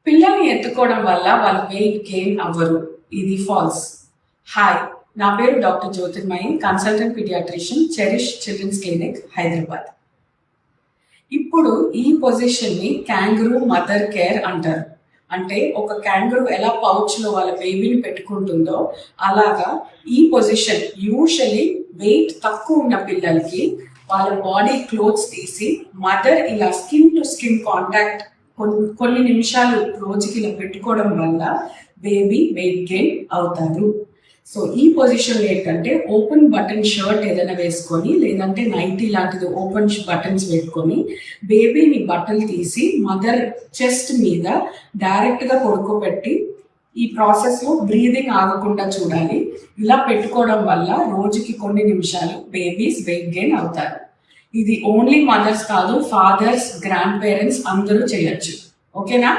పిల్లల్ని ఎత్తుకోవడం వల్ల వాళ్ళు వెయిట్ గెయిన్ అవ్వరు. ఇది ఫాల్స్. హాయ్, నా పేరు doctor Jyothirmayi, consultant paediatrician, Cherish Children's Clinic, Hyderabad. ఇప్పుడు ఈ పొజిషన్ని క్యాంగరూ మదర్ కేర్ అంటారు. అంటే ఒక క్యాంగరూ ఎలా పౌచ్లో వాళ్ళ బేబీని పెట్టుకుంటుందో అలాగా ఈ పొజిషన్ యూజువలీ వెయిట్ తక్కువ ఉన్న పిల్లలకి వాళ్ళ బాడీ క్లోత్స్ తీసి మదర్ ఇలా స్కిన్ టు స్కిన్ కాంటాక్ట్ కొన్ని నిమిషాలు రోజుకి ఇలా పెట్టుకోవడం వల్ల బేబీ వెయిట్ గెయిన్ అవుతారు. సో ఈ పొజిషన్ ఏంటంటే ఓపెన్ బటన్ షర్ట్ ఏదైనా వేసుకొని, లేదంటే నైటీ లాంటిది ఓపెన్ బటన్స్ పెట్టుకొని బేబీని బట్టలు తీసి మదర్ చెస్ట్ మీద డైరెక్ట్గా పడుకోబెట్టి ఈ ప్రాసెస్లో బ్రీదింగ్ ఆగకుండా చూడాలి. ఇలా పెట్టుకోవడం వల్ల రోజుకి కొన్ని నిమిషాలు బేబీస్ వెయిట్ గెయిన్ అవుతారు. ఇది ఓన్లీ మదర్స్ కాదు, ఫాదర్స్, గ్రాండ్ పేరెంట్స్ అందరూ చేయొచ్చు. ఓకేనా?